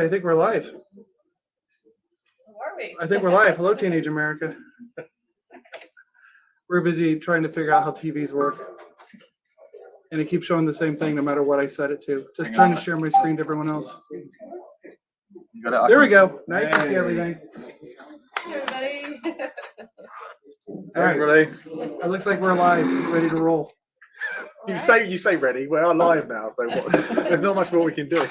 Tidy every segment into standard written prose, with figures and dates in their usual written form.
I think we're live. Are we? I think we're live. Hello, Teenage America. We're busy trying to figure out how TVs work. And it keeps showing the same thing no matter what I set it to. Just trying to share my screen to everyone else. There we go. Now you can see everything. Hey, everybody. All right. It looks like we're live, ready to roll. You say ready. We're live now, so there's not much more we can do.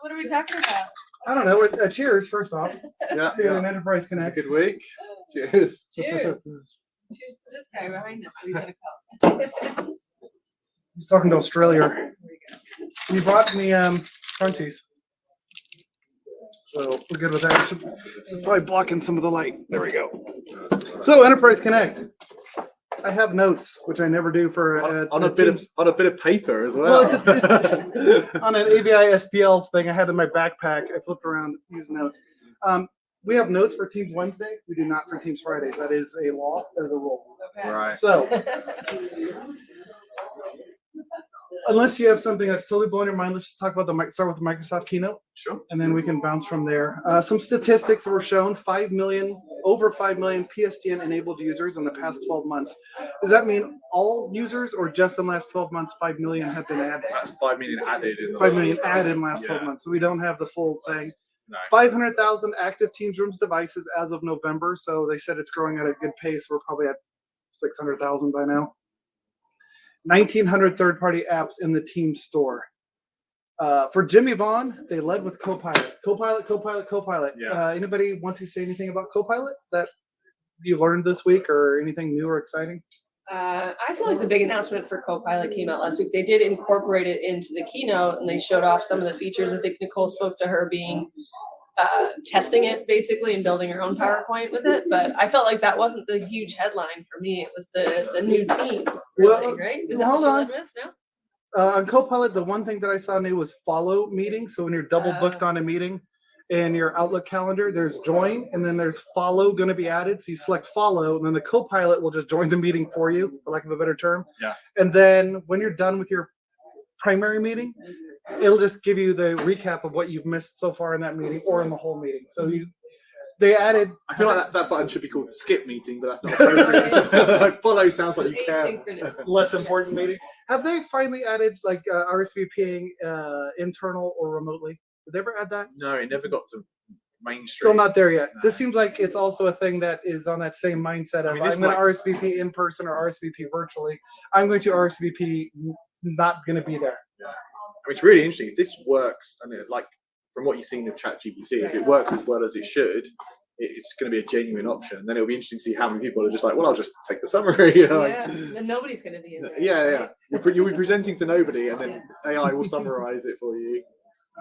So what are we talking about? I don't know. Cheers, first off, Yeah, to an Enterprise Connect. Good week. Cheers. Cheers. Cheers to this guy behind us. He's gonna come. He's talking to Australia. You brought me fronties. So we're good with that. This is probably blocking some of the light. There we go. So Enterprise Connect. I have notes, which I never do for on a bit of paper as well. On an AVI SPL thing I had in my backpack, I flipped around, used notes. We have notes for Teams Wednesday. We do not for Teams Fridays. That is a law. That is a rule. Okay. Right. So, unless you have something that's totally blowing your mind, let's just talk about start with the Microsoft keynote. Sure. And then we can bounce from there. Some statistics that were shown: over 5 million PSTN enabled users in the past 12 months. Does that mean all users, or just in the last 12 months, 5 million have been added? That's 5 million added in the 5 million added in the last 12 months. So we don't have the full thing. No. 500,000 active Teams Rooms devices as of November. So they said it's growing at a good pace. We're probably at 600,000 by now. 1,900 third-party apps in the Teams store. For Jimmy Vaughn, they led with Copilot. Copilot. Yeah. Anybody want to say anything about Copilot that you learned this week, or anything new or exciting? I feel like the big announcement for Copilot came out last week. They did incorporate it into the keynote, and they showed off some of the features. I think Nicole spoke to her being testing it basically and building her own PowerPoint with it. But I felt like that wasn't the huge headline for me. It was the new themes, really, Well, right? hold on. No? On Copilot, the one thing that I saw new was follow meeting. So when you're double booked on a meeting in your Outlook calendar, there's join, and then there's follow going to be added. So you select follow, and then the Copilot will just join the meeting for you, for lack of a better term. Yeah. And then when you're done with your primary meeting, it'll just give you the recap of what you've missed so far in that meeting or in the whole meeting. So they added. I feel like that button should be called skip meeting, but that's not appropriate. Like follow sounds like you care. Asynchronous. Less important meeting. Have they finally added like RSVPing internal or remotely? Did they ever add that? No, it never got to mainstream. Still not there yet. No. This seems like it's also a thing that is on that same mindset of I'm going to RSVP in person or RSVP virtually. I'm going to RSVP not going to be there. Yeah. I mean, it's really interesting. If this works, I mean, like from what you've seen of ChatGPT, if it works as well as it should, it's going to be a genuine option. Then it'll be interesting to see how many people are just like, well, I'll just take the summary. You know, Yeah, and nobody's going to be in there. Yeah. You'll be presenting to nobody, and then AI will summarize it for you.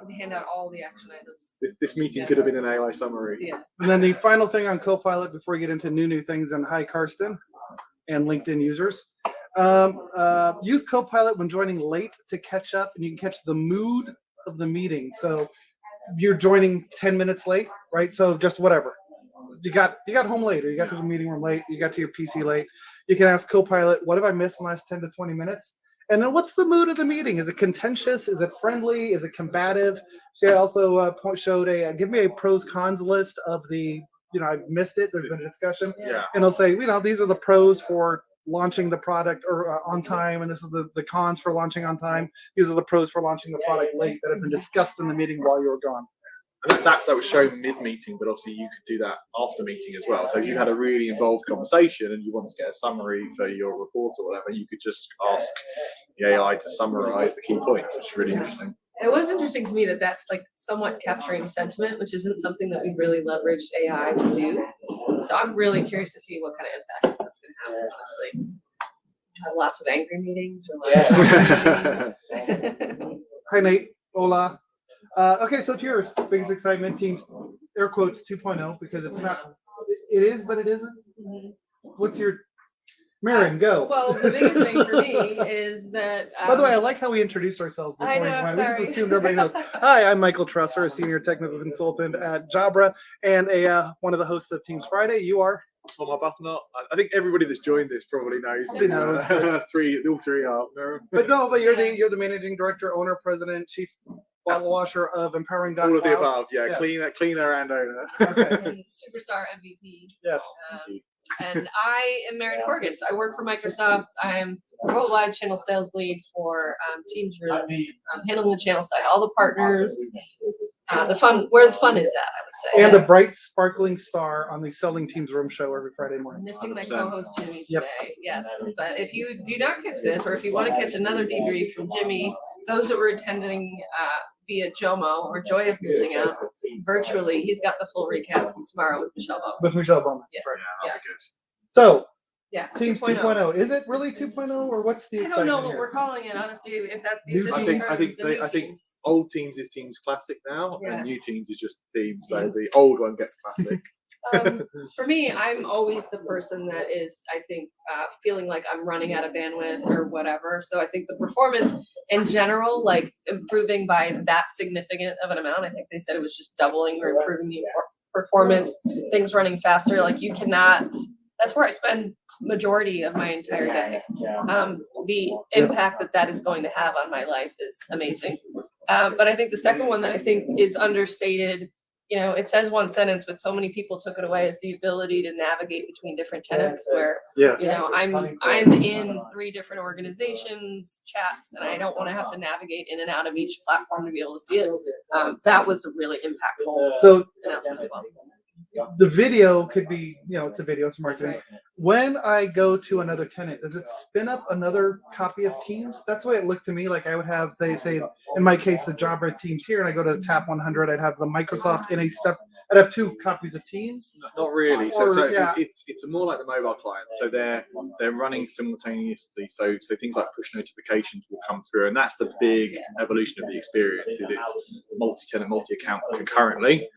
They hand out all the action items. This meeting could have been an AI summary. Yeah. And then the final thing on Copilot before we get into new things, and hi, Karsten, and LinkedIn users. Use Copilot when joining late to catch up, and you can catch the mood of the meeting. So you're joining 10 minutes late, right? So just whatever. You got home late, or you got to the meeting room late, you got to your PC late. You can ask Copilot, what have I missed in the last 10 to 20 minutes? And then what's the mood of the meeting? Is it contentious? Is it friendly? Is it combative? She also showed give me a pros cons list of the, I've missed it. There's been a discussion. Yeah. And I'll say, these are the pros for launching the product or on time, and this is the cons for launching on time. These are the pros for launching the product late that have been discussed in the meeting while you were gone. And that was shown mid-meeting, but obviously you could do that after meeting as well. So if you had a really involved conversation and you want to get a summary for your report or whatever, you could just ask the AI to summarize the key points, which is really interesting. It was interesting to me that that's like somewhat capturing sentiment, which isn't something that we've really leveraged AI to do. So I'm really curious to see what kind of impact that's going to have, honestly. Have lots of angry meetings or Hi, Nate. Hola. Okay, so cheers. Biggest excitement, Teams, air quotes 2.0, because it's not, it is, but it isn't. What's your, Mehryn, go. Well, the biggest thing for me is that. By the way, I like how we introduced ourselves before I know, we went. We sorry. just assumed everybody knows. Hi, I'm Michael Tressler, a senior technical consultant at Jabra, and one of the hosts of Teams Friday. You are? Tom Arbuthnot. I think everybody that's joined this probably knows. He knows. All three are. But you're the managing director, owner, president, chief bottle washer of empowering. All of the Cloud. above, yeah. Yes. Cleaner and owner. Okay. And Superstar MVP. Yes. And I am Mehryn Corrigan. So I work for Microsoft. I'm worldwide channel sales lead for Teams Rooms, handling the channel side, all the partners, the fun, where the fun is at, I would say. And the bright, sparkling star on the Selling Teams Room show every Friday morning. Missing my 100%. co-host Jimmy Yep. today, yes. But if you do not catch this, or if you want to catch another debrief from Jimmy, those that were attending via JOMO or Joy of Missing Out virtually, he's got the full recap tomorrow with Michelle Boam. With Michelle Bowman. Yeah. Right. Yeah, that'd be good. So, Yeah, Teams 2.0. Is it really 2.0 or what's the I don't excitement know what here? we're calling it, honestly. If that's the New official Teams? term, the new I think Teams. old Teams is Teams Classic now, Yeah. and new Teams is just Teams. So the old one gets Classic. For me, I'm always the person that is, I think, feeling like I'm running out of bandwidth or whatever. So I think the performance in general, like improving by that significant of an amount, I think they said it was just doubling or improving the performance, things running faster. Like you cannot, that's where I spend majority of my entire day. The impact that is going to have on my life is amazing. But I think the second one that I think is understated, you know, it says one sentence, but so many people took it away, is the ability to navigate between different tenants where, Yes. you know, I'm in 3 different organizations, chats, and I don't want to have to navigate in and out of each platform to be able to see it. That was a really impactful So announcement as well. the video could be, you know, it's a video, it's marketing. Right. When I go to another tenant, does it spin up another copy of Teams? That's the way it looked to me. Like I would have, they say, in my case, the job red Teams here, and I go to the Tap 100, I'd have the Microsoft in a separate, I'd have 2 copies of Teams. Not really. Or, So yeah. it's more like the mobile client. So they're running simultaneously. So things like push notifications will come through, and that's the big evolution of the experience. Is it's multi-tenant, multi-account concurrently.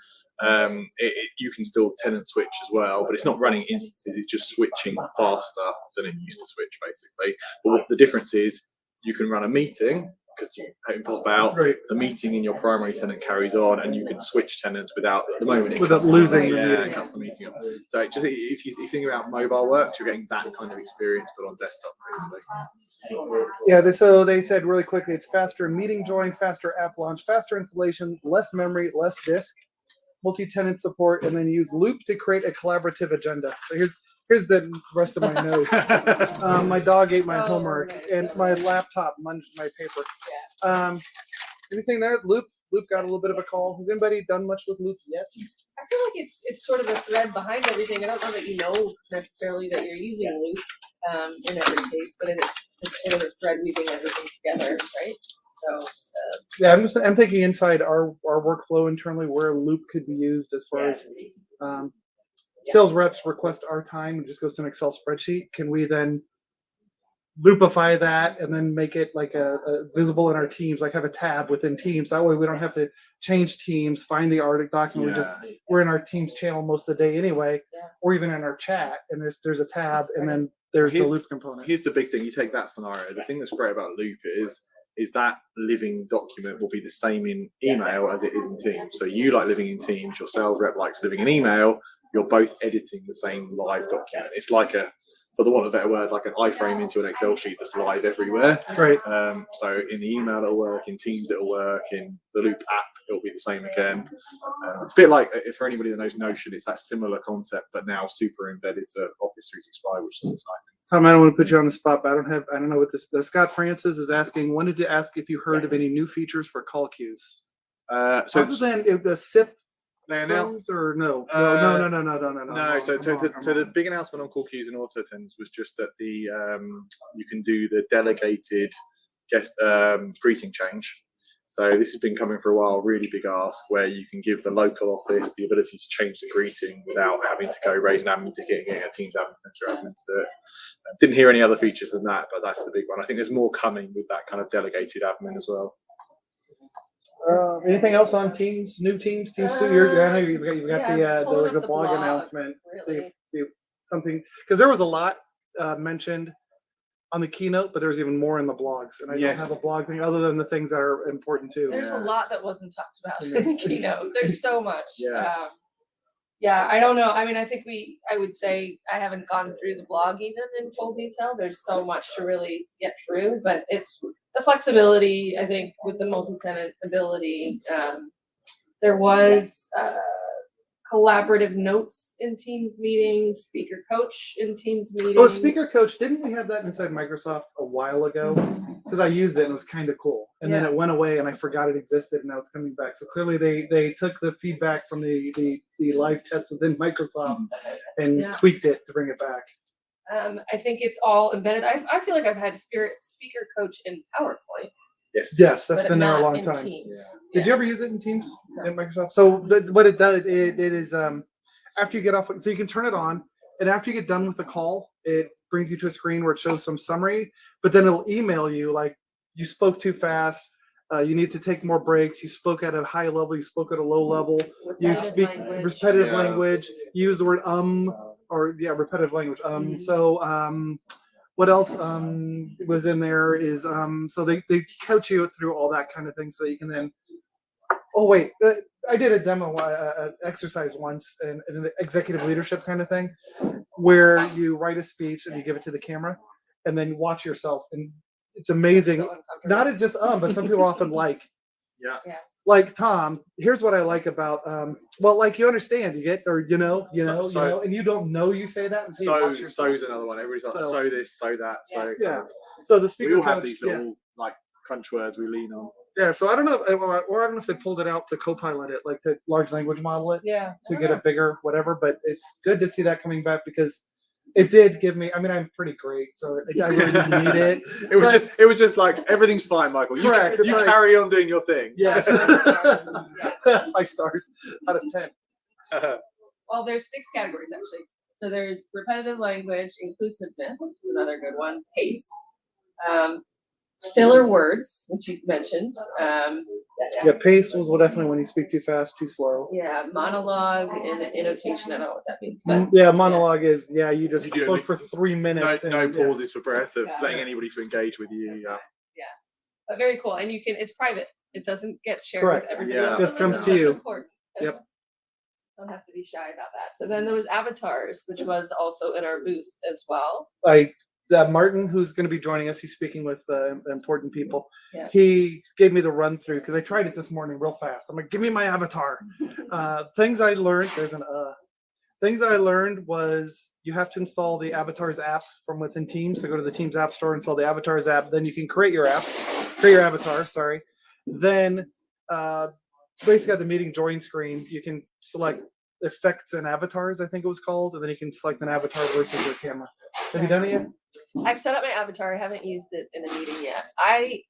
You can still tenant switch as well, but it's not running instances. It's just switching faster than it used to switch, basically. But what the difference is, you can run a meeting because you pop out. Right. The meeting in your primary tenant carries on, and you can switch tenants without at the moment. Without losing the yeah, meeting. it cuts the meeting up. So just if you think about mobile works, you're getting that kind of experience, but on desktop, basically. Yeah, so they said really quickly, it's faster meeting join, faster app launch, faster installation, less memory, less disk, multi-tenant support, and then use Loop to create a collaborative agenda. So here's the rest of my notes. My dog ate my homework, and my laptop munged my paper. Anything there? Loop got a little bit of a call. Has anybody done much with Loop yet? I feel like it's sort of the thread behind everything. I don't know that you know necessarily that you're using Loop in every case, but it's sort of the thread weaving everything together, right? So Yeah, I'm thinking inside our workflow internally where Loop could be used as far as sales reps request our time. It just goes to an Excel spreadsheet. Can we then loopify that and then make it like a visible in our Teams, like have a tab within Teams? That way we don't have to change Teams, find the article document. We're in our Teams channel most of the day anyway, or even in our chat, and there's a tab, and then there's the Loop component. Here's the big thing. You take that scenario. The thing that's great about Loop is that living document will be the same in email as it is in Teams. So you like living in Teams, your sales rep likes living in email, you're both editing the same live document. It's like for the want of a better word, like an iframe into an Excel sheet that's live everywhere. Right. So in the email it'll work, in Teams it'll work, in the Loop app it'll be the same again. It's a bit like, for anybody that knows Notion, it's that similar concept, but now super embedded to Office 365, which is exciting. Tom, I don't want to put you on the spot, but I don't know what this. Scott Francis is asking. Wanted to ask if you heard of any new features for call queues. So Other than if the SIP they now. phones or no? No. No. So the big announcement on call queues and auto attendants was just that you can do the delegated guest greeting change. So this has been coming for a while, really big ask, where you can give the local office the ability to change the greeting without having to go raise an admin ticket and getting a Teams admin to do it. Didn't hear any other features than that, but that's the big one. I think there's more coming with that kind of delegated admin as well. Anything else on Teams? New Teams? Teams 2? I know you've got the blog announcement. Really. See something, because there was a lot mentioned on the keynote, but there's even more in the blogs, and I don't have a blog thing other than the things that are important too. There's a lot that wasn't talked about in the keynote. There's so much. Yeah, I don't know. I mean, I think I would say I haven't gone through the blog even in full detail. There's so much to really get through, but it's the flexibility, I think, with the multi-tenant ability. There was collaborative notes in Teams meetings, speaker coach in Teams meetings. Oh, speaker coach, didn't we have that inside Microsoft a while ago? Because I used it and it was kind of cool. And then it went away and I forgot it existed and now it's coming back. So clearly they took the feedback from the live test within Microsoft and tweaked it to bring it back. I think it's all embedded. I feel like I've had speaker coach in PowerPoint. Yes, that's but been there a not long in time. Teams. Did you ever use it in Teams in Microsoft? So what it does, it is after you get off, so you can turn it on, and after you get done with the call, it brings you to a screen where it shows some summary, but then it'll email you like you spoke too fast, you need to take more breaks, you spoke at a high level, you spoke at a low level, you speak repetitive language, you use the word repetitive language. What else was in there is so they coach you through all that kind of thing so that you can then I did a demo exercise once in an executive leadership kind of thing where you write a speech and you give it to the camera and then you watch yourself, and it's amazing. So not just but some people often like Tom, here's what I like about like you understand, you get, or you know, and you don't know you say that. So's another one. Everybody's like so this, so that, so So the speaker we all coach, have these little like crunch words we lean on. Yeah, so I don't know, or I don't know if they pulled it out to Copilot it, like to large language model it, to get a bigger whatever. But it's good to see that coming back because it did give me. I mean, I'm pretty great, so I really didn't need it. It was just like everything's fine, Michael. You carry on doing your thing. Yes, 5 stars out of 10. Well, there's 6 categories actually. So there's repetitive language, inclusiveness, which is another good one. Pace. Filler words, which you mentioned. Pace was definitely when you speak too fast, too slow. Yeah, monologue and annotation. I don't know what that means. But, monologue is you just spoke for 3 minutes. No pauses for breath of letting anybody to engage with you. But very cool, and it's private. It doesn't get shared with everybody else. It just comes to you. Yep. Don't have to be shy about that. So then there was avatars, which was also in our booth as well. Martin, who's going to be joining us, he's speaking with important people. Yeah. He gave me the run through because I tried it this morning real fast. I'm like, give me my avatar. Things I learned. Things I learned was you have to install the Avatars app from within Teams. So go to the Teams App Store, install the Avatars app. Then you can create your avatar. Sorry. Then basically at the meeting join screen, you can select effects and avatars, I think it was called, and then you can select an avatar versus your camera. Have you done it yet? I've set up my avatar. I haven't used it in a meeting yet. I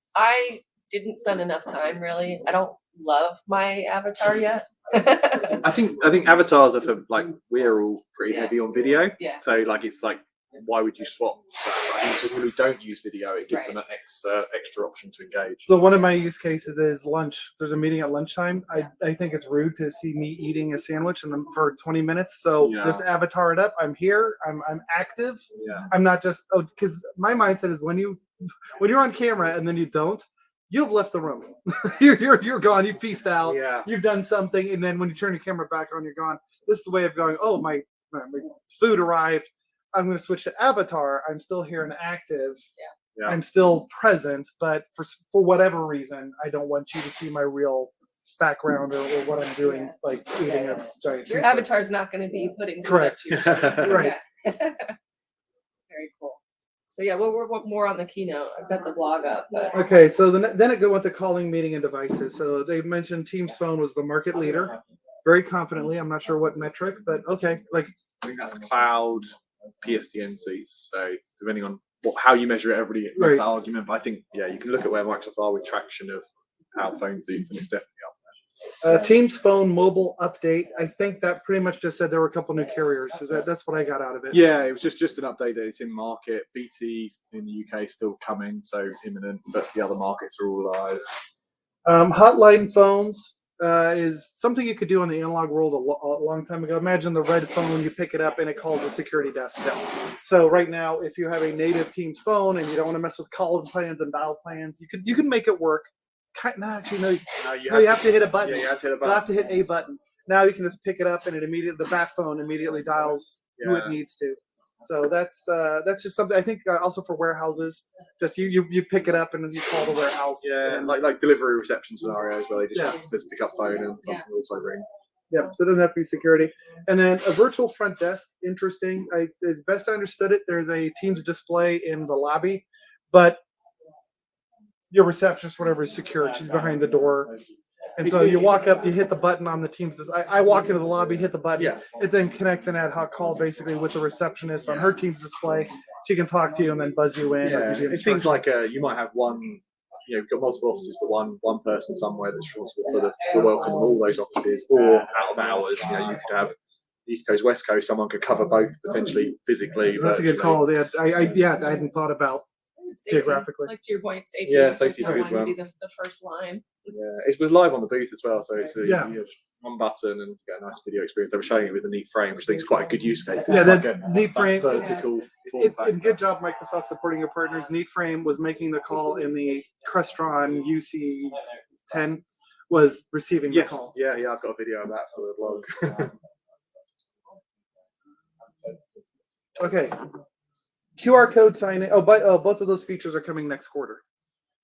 didn't spend enough time really. I don't love my avatar yet. I think avatars are for like we're all pretty heavy on video. Yeah. So like it's like why would you swap that? I think for people who don't use video, it gives them an extra option to engage. So one of my use cases is lunch. There's a meeting at lunchtime. I think it's rude to see me eating a sandwich and for 20 minutes. So just avatar it up. I'm here. I'm active. Yeah. I'm not just because my mindset is when you're on camera and then you don't, you've left the room. you're gone. You've pieced out. Yeah. You've done something, and then when you turn your camera back on, you're gone. This is the way of going. Oh, my food arrived. I'm going to switch to avatar. I'm still here and active. Yeah. I'm still present, but for whatever reason, I don't want you to see my real background or what I'm doing, like eating a giant. Your avatar's not going to be putting correct. Right. Very cool. So we're more on the keynote. I've got the blog up. But. Okay, so then it went to calling, meeting, and devices. So they mentioned Teams Phone was the market leader, very confidently. I'm not sure what metric, but okay, I think that's cloud. PSTN seats. So depending on how you measure it, everybody makes that argument. But I think you can look at where Microsoft are with traction of how phone seats, and it's definitely up there. Teams Phone mobile update. I think that pretty much just said there were a couple new carriers. So that's what I got out of it. Yeah, it was just an update that it's in market. BT in the UK is still coming, so imminent. But the other markets are all live. Hotline phones. Is something you could do on the analog world a long time ago. Imagine the red phone, you pick it up and it calls the security desk. So right now, if you have a native Teams phone and you don't want to mess with call plans and dial plans, you can make it work. You have to hit a button. Yeah, you have to hit a button. You have to hit a button. Now you can just pick it up and the back phone immediately dials who it needs to. So that's just something I think also for warehouses. Just you pick it up and then you call the warehouse. Yeah, like delivery reception scenarios where they just says pick up phone and something will also ring. Yep. So it doesn't have to be security. And then a virtual front desk. Interesting. As best I understood it, there's a Teams display in the lobby, but your receptionist, whatever, is secure. She's behind the door. And so you walk up, you hit the button on the Teams. I walk into the lobby, hit the button. It then connects an ad hoc call basically with the receptionist on her Teams display. She can talk to you and then buzz you in. Yeah, it seems like you might have one. You've got multiple offices, but one person somewhere that's responsible for the welcome of all those offices, or out of hours. You could have East Coast, West Coast. Someone could cover both potentially physically. That's a good call. Yeah, I hadn't thought about safety, geographically. like to your point, safety. Yeah, safety's a good one. one. Be the first line. Yeah, it was live on the booth as well, so it's you have one button and you get a nice video experience. They were showing it with a neat frame, which I think is quite a good use case. Yeah, it's that neat frame. Vertical. Form And good job, Microsoft, supporting your partners. Neat Frame was making the call in the Crestron UC10 was receiving the call. Yeah, I've got a video of that for the blog. Okay. QR code sign in. Both of those features are coming next quarter.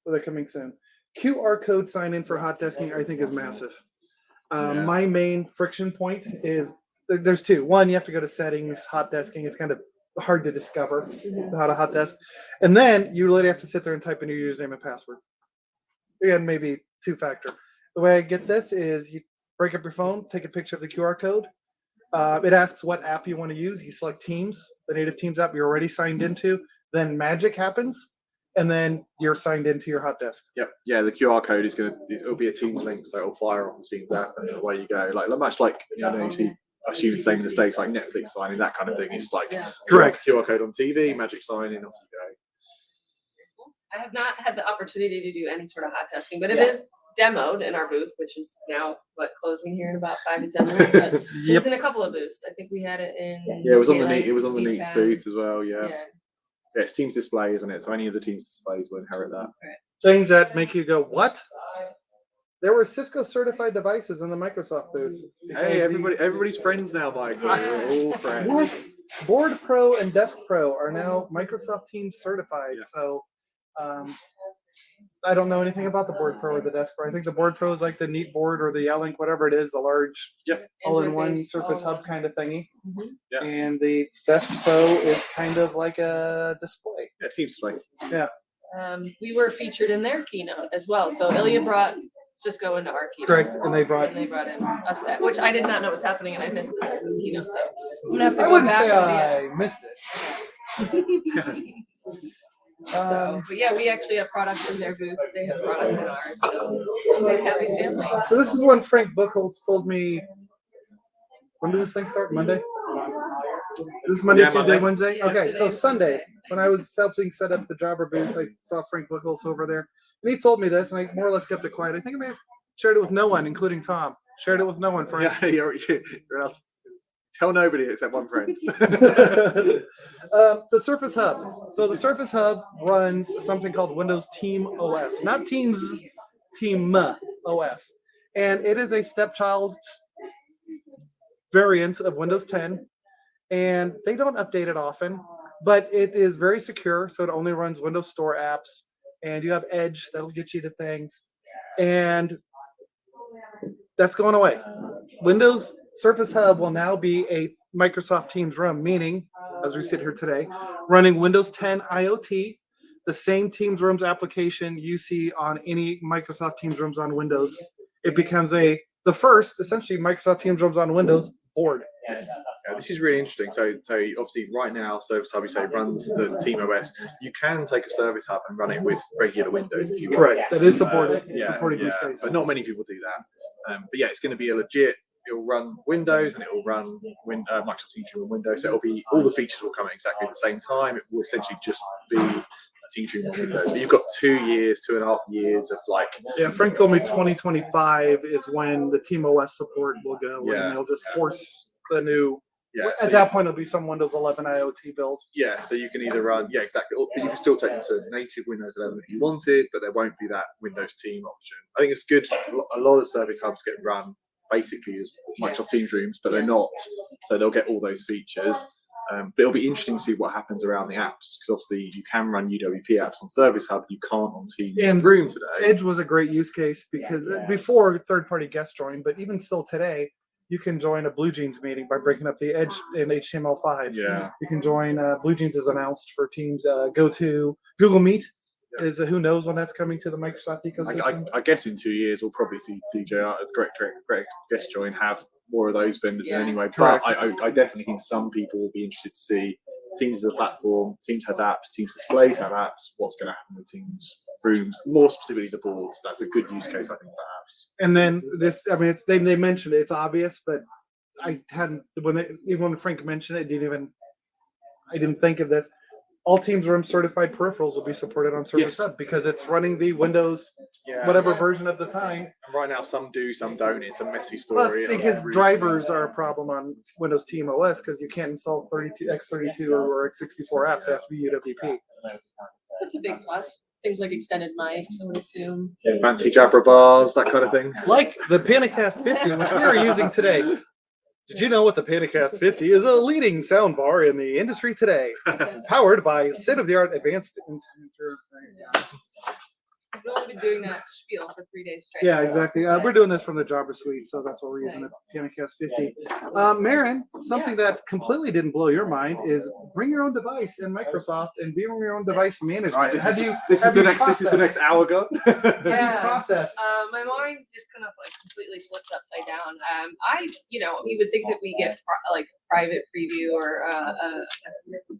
So they're coming soon. QR code sign in for hot desking, I think, is massive. My main friction point is there's two. One, you have to go to settings, hot desking. It's kind of hard to discover how to hot desk. And then you literally have to sit there and type in your username and password. And maybe two-factor. The way I get this is you break up your phone, take a picture of the QR code. It asks what app you want to use. You select Teams, the native Teams app you're already signed into. Then magic happens, and then you're signed into your hot desk. Yep. Yeah, the QR code it'll be a Teams link, so it'll fire off the Teams app, and away you go. Like much like you see. I assume the same mistakes like Netflix signing, that kind of thing. It's like correct QR code on TV, magic sign in, off you go. I have not had the opportunity to do any sort of hot testing, but it is demoed in our booth, which is now closing here in about 5 to 10 minutes. But it's in a couple of booths. I think we had it in. Yeah, it was on the Neat's booth as well. Yeah, it's Teams display, isn't it? So any of the Teams displays will inherit that. Things that make you go, what? There were Cisco certified devices in the Microsoft booth. Hey, everybody's friends now, Mike. We're all friends. What? Board Pro and Desk Pro are now Microsoft Teams certified. Yeah. So I don't know anything about the Board Pro or the Desk Pro. I think the Board Pro is like the Neat Board or the L-Link, whatever it is, the large all-in-one Surface Hub kind of thingy. Yeah. And the Desk Pro is kind of like a display. Yeah, Teams display. Yeah. We were featured in their keynote as well. So Ilya brought Cisco into our keynote. Correct, and they brought in us that, which I did not know was happening, and I missed the Cisco keynote. So I'm gonna have to I go wouldn't back. say I missed it. But yeah, we actually have products in their booth. They have products in ours. So we're happy family. So this is when Frank Buchholz told me. When did this thing start? Monday. This is Monday, Tuesday, Monday. Wednesday. Yeah, Okay, so Sunday when I was helping set up the Jobber booth, I saw Frank Buchholz over there. And he told me this, and I more or less kept it quiet. I think I may have shared it with no one, including Tom. Shared it with no one, Frank. Yeah, you're else. Tell nobody except one friend. The Surface Hub. So the Surface Hub runs something called Windows Team OS, not Teams, Team OS. And it is a stepchild variant of Windows 10. And they don't update it often, but it is very secure. So it only runs Windows Store apps. And you have Edge that'll get you to things. And that's going away. Windows Surface Hub will now be a Microsoft Teams room, meaning, as we sit here today, running Windows 10 IoT, the same Teams rooms application you see on any Microsoft Teams rooms on Windows. It becomes the first, essentially, Microsoft Teams rooms on Windows board. Yeah, this is really interesting. So obviously right now, Service Hub, you say, runs the Team OS. You can take a Service Hub and run it with regular Windows if you want. Correct. That is supported. Supported use case. But not many people do that. But yeah, it's going to be a legit. It'll run Windows and it will run Microsoft Teams Room on Windows. So it'll be all the features will come at exactly the same time. It will essentially just be a Teams Room on Windows. But you've got 2.5 years of like. Yeah, Frank told me 2025 is when the Team OS support will go. Yeah. And they'll just force the new. Yeah, at that point, it'll be some Windows 11 IoT build. Yeah, so you can either run, exactly. But you can still take them to native Windows 11 if you wanted, but there won't be that Windows Team option. I think it's good. A lot of Service Hubs get run basically as Microsoft Teams rooms, but they're not. So they'll get all those features. But it'll be interesting to see what happens around the apps, because obviously you can run UWP apps on Service Hub, you can't on Teams And Room today. Edge was a great use case because before third-party guest join, but even still today, you can join a Blue Jeans meeting by breaking up the Edge in HTML5. Yeah. You can join Blue Jeans is announced for Teams. Go to Google Meet. Is who knows when that's coming to the Microsoft ecosystem? I guess in 2 years we'll probably see DJI, Great Guest Join have more of those vendors anyway. Correct. But I definitely think some people will be interested to see Teams as a platform. Teams has apps. Teams displays have apps. What's going to happen with Teams rooms? More specifically, the boards. That's a good use case, I think, for apps. And then this, I mean, they mentioned it, it's obvious, but I hadn't even when Frank mentioned it, I didn't think of this. All Teams Room certified peripherals will be supported on Service Hub because it's running the Windows whatever version of the time. And right now, some do, some don't. It's a messy Well, story. it's because drivers are a problem on Windows Team OS because you can't install x32 or x64 apps. They have to be UWP. That's a big plus. Things like extended mics, I would assume. Fancy Jabra bars, that kind of thing. Like the Panicast 50, which we are using today. Did you know what the Panicast 50 is? A leading soundbar in the industry today, powered by state-of-the-art advanced. We've only been doing that spiel for 3 days straight. Yeah, exactly. We're doing this from the Jabra suite, so that's what we're using it. Panicast 50. Mehryn, something that completely didn't blow your mind is bring your own device in Microsoft and be your own device management. Right, this is the next hour go. Process. My mind just kind of like completely flipped upside down. You would think that we get private preview or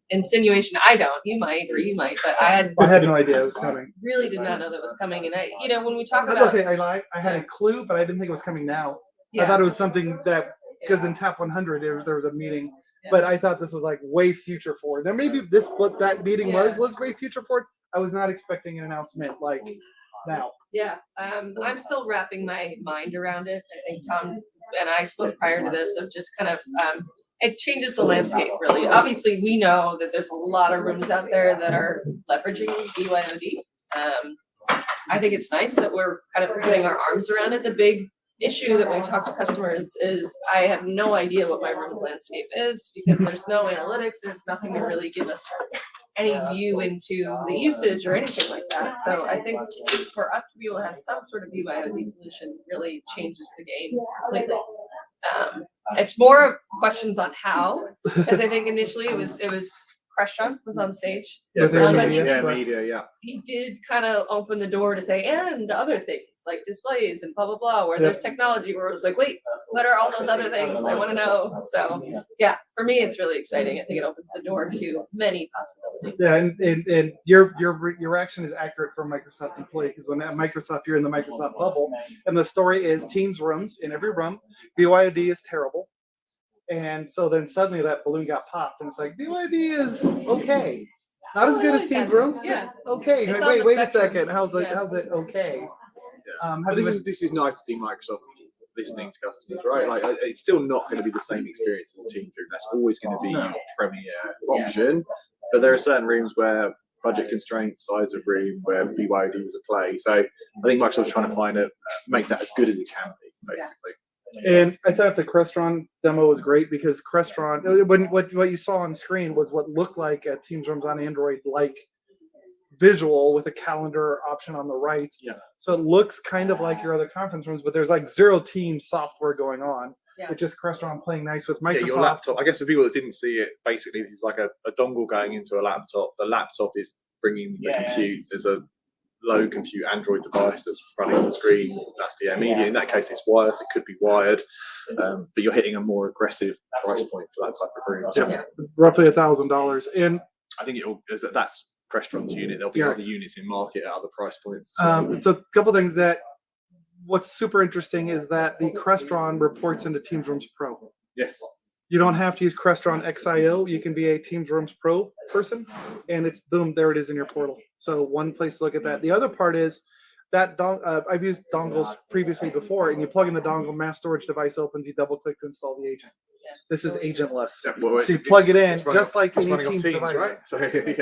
insinuation. I don't. You might, but I had no idea it was coming. Really did not know that was coming. And when we talk about, okay, I lied. I had a clue, but I didn't think it was coming now. I thought it was something that because in TAP 100 there was a meeting, but I thought this was like way future forward. Now maybe what that meeting was way future forward. I was not expecting an announcement like now. Yeah, I'm still wrapping my mind around it. I think Tom and I spoke prior to this of just kind of it changes the landscape really. Obviously, we know that there's a lot of rooms out there that are leveraging BYOD. I think it's nice that we're kind of putting our arms around it. The big issue that we talk to customers is I have no idea what my room landscape is because there's no analytics. There's nothing to really give us any view into the usage or anything like that. So I think for us to be able to have some sort of BYOD solution really changes the game completely. It's more of questions on how, because I think initially it was Crestron was on stage. Media. He did kind of open the door to say, and other things like displays and blah, blah, blah, where there's technology where it was like, wait, what are all those other things? I want to know. So yeah, for me, it's really exciting. I think it opens the door to many possibilities. Yeah, and your reaction is accurate for a Microsoft employee because when at Microsoft, you're in the Microsoft bubble, and the story is Teams rooms in every room. BYOD is terrible. And so then suddenly that balloon got popped, and it's like BYD is okay, not as good as Teams Room. Yeah. Okay. It's Wait a second. How's it okay? This is nice to see Microsoft listening to customers, right? Like it's still not going to be the same experience as a Teams room. That's always going to be your premier option. But there are certain rooms where budget constraints, size of room, where BYD is a play. So I think Microsoft's trying to make that as good as it can be, basically. And I thought the Crestron demo was great because Crestron, what you saw on screen was what looked like a Teams Rooms on Android like visual with a calendar option on the right. Yeah. So it looks kind of like your other conference rooms, but there's like zero team software going on. Yeah. It's just Crestron playing nice with Microsoft. Yeah, your laptop. I guess for people that didn't see it, basically this is like a dongle going into a laptop. The laptop is bringing the compute. There's a low compute Android device that's running the screen. That's the media. In that case, it's wireless. It could be wired, but you're hitting a more aggressive price point for that type of room. Yeah, roughly $1,000. And I think that's Crestron's unit. There'll be other units in market at other price points. So a couple things what's super interesting is that the Crestron reports into Teams Rooms Pro. Yes. You don't have to use Crestron XIO. You can be a Teams Rooms Pro person, and it's boom, there it is in your portal. So one place to look at that. The other part is that I've used dongles previously before, and you plug in the dongle, mass storage device opens, you double click to install the agent. This is agentless. So you plug it in just like any Teams device. Right?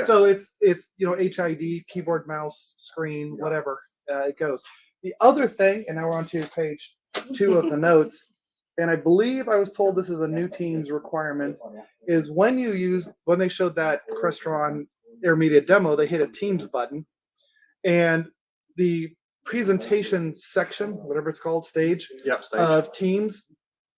So it's HID, keyboard, mouse, screen, whatever it goes. The other thing, and now we're on to page 2 of the notes, and I believe I was told this is a new Teams requirement, is when they showed that Crestron intermediate demo, they hit a Teams button, and the presentation section, whatever it's called, stage Stage. of Teams,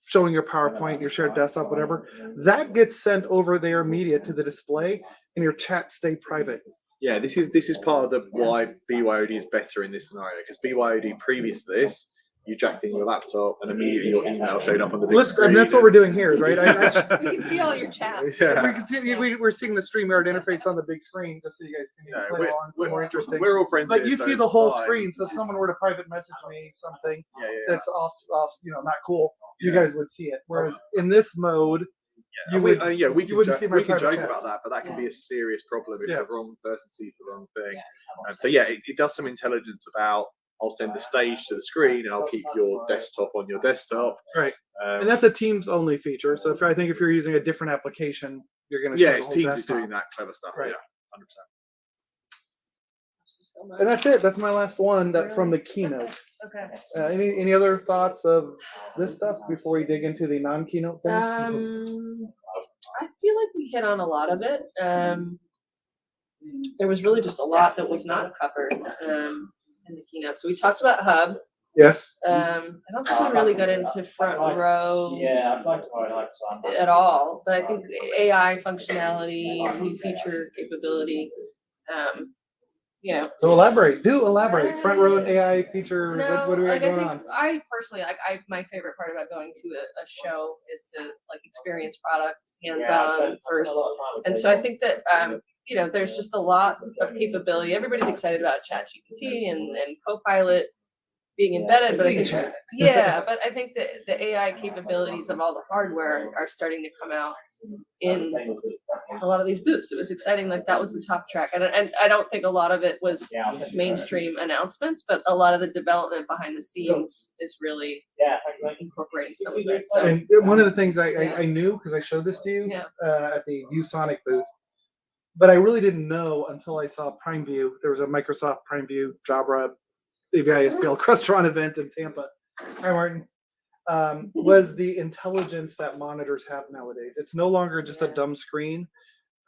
showing your PowerPoint, your shared desktop, whatever, that gets sent over their media to the display, and your chat stay private. Yeah, this is part of the why BYOD is better in this scenario, because BYOD previous to this, you jacked in your laptop and immediately your email showed up on the big screen. And that's what we're doing here, right? We can see all your chats. Yeah. We can see, we're seeing the StreamYard interface on the big screen, just so you guys can play along. It's more interesting. We're all friends. But here, you so see the it's whole fine. screen, so if someone were to private message me something that's that's off, not cool, you guys would see it. Whereas in this mode, we wouldn't see my we can private joke chats. about that, but that can be a serious problem if Yeah. the wrong person sees the wrong thing. So it does some intelligence about, I'll send the stage to the screen and I'll keep your desktop on your desktop. Right. And that's a Teams only feature. So if you're using a different application, you're going to show the whole Teams desktop. is doing that clever stuff. Right. Yeah, 100%. And that's it. That's my last one from the keynote. Okay. Any other thoughts of this stuff before we dig into the non-keynote things? I feel like we hit on a lot of it. There was really just a lot that was not covered in the keynote. So we talked about Hub. Yes. I don't think we really got into front row at all, but I think AI functionality, new feature capability, So elaborate. Front row and AI feature. No, what do we got going on? I personally, my favorite part about going to a show is to experience products hands-on first. And so I think that, there's just a lot of capability. Everybody's excited about ChatGPT and Copilot being embedded, but I think, but I think that the AI capabilities of all the hardware are starting to come out in a lot of these booths. It was exciting. That was the top track. And I don't think a lot of it was mainstream announcements, but a lot of the development behind the scenes is really incorporating some of it. So, And one of the things I knew, because I showed this to you at the ViewSonic booth, but I really didn't know until I saw Prime View. There was a Microsoft Prime View Jabra AVI-SPL Crestron event in Tampa. Hi, Martin. Was the intelligence that monitors have nowadays. It's no longer just a dumb screen.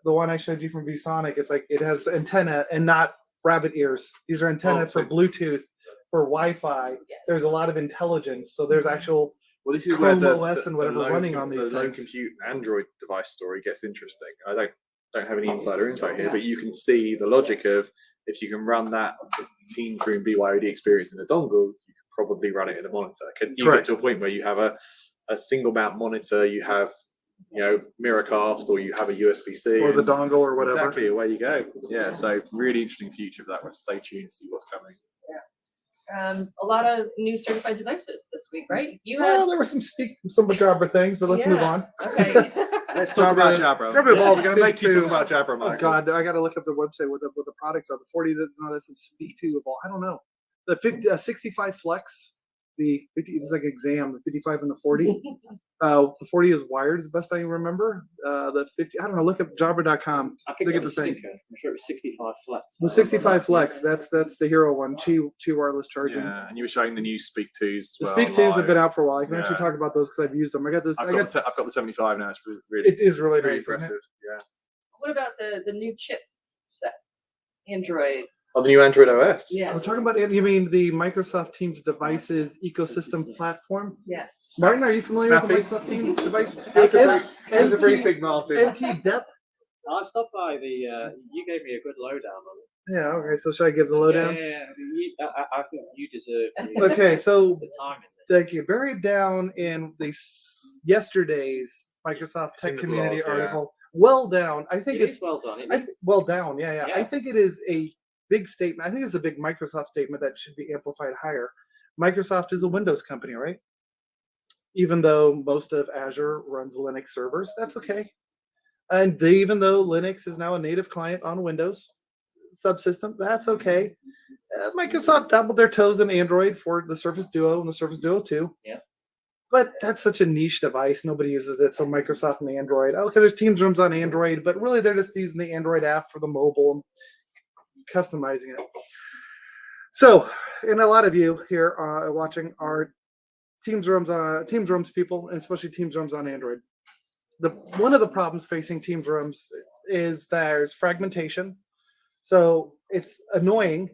The one I showed you from ViewSonic, it's like it has antenna and not rabbit ears. These are antenna for Bluetooth, for Wi-Fi. Yes. There's a lot of intelligence. So there's actual This is Chrome where OS and whatever running on these the low things. compute Android device story gets interesting. I don't have any insider info here, but you can see the logic of, if you can run that Teams Room BYOD experience in a dongle, you can probably run it in a monitor. You get to a point where you have a single mount monitor, you have Miracast, or you have a USB-C, Or the dongle or whatever. Exactly, away you go. Yeah, so really interesting future for that. We'll stay tuned to see what's coming. a lot of new certified devices this week, right? Well, there were some Jabra things, but let's move on. Okay. Let's talk about Jabra. We're going to make you talk about Jabra, Oh Michael. God, I got to look up the website what the products are. The 40, that's some Speak to of all. I don't know. The 65 Flex, the 50, it's like exam. The 55 and the 40. The 40 is wired, is the best I remember. The 50, I don't know. Look up Jabra.com. I picked Look up at a the thing. sneaker. I'm sure it was 65 Flex. The 65 Flex. That's the hero one. Qi wireless charging. Yeah, and you were showing the new Speak 2s as The well. Speak 2s have live. been out for a while. I can actually Yeah. talk about those because I've used them. I've got the 75 now. It's really, It is really really nice. Isn't it? impressive. Yeah. What about the new chip set? Android. Oh, the new Android OS. Yeah. We're talking about, you mean the Microsoft Teams devices ecosystem platform? Yes. Martin, are you familiar Snappy. with the Microsoft Teams device? There's a briefing, Martin. NT Depth. I stopped by you gave me a good lowdown on it. Yeah, okay, so should I give the lowdown? Yeah, I think you deserve the, Okay, so the time in this. thank you. Buried down in yesterday's Microsoft Tech In the Community blog, yeah. article, well down. I think It it's is well done. Isn't it? well down. Yeah. Yeah. I think it is a big statement. I think it's a big Microsoft statement that should be amplified higher. Microsoft is a Windows company, right? Even though most of Azure runs Linux servers, that's okay. And even though Linux is now a native client on Windows subsystem, that's okay. Microsoft dabbled their toes in Android for the Surface Duo and the Surface Duo 2. Yeah. But that's such a niche device. Nobody uses it. So Microsoft and Android. Okay, there's Teams rooms on Android, but really they're just using the Android app for the mobile and customizing it. So, and a lot of you here watching are Teams rooms people, and especially Teams rooms on Android. One of the problems facing Teams rooms is there's fragmentation. So it's annoying,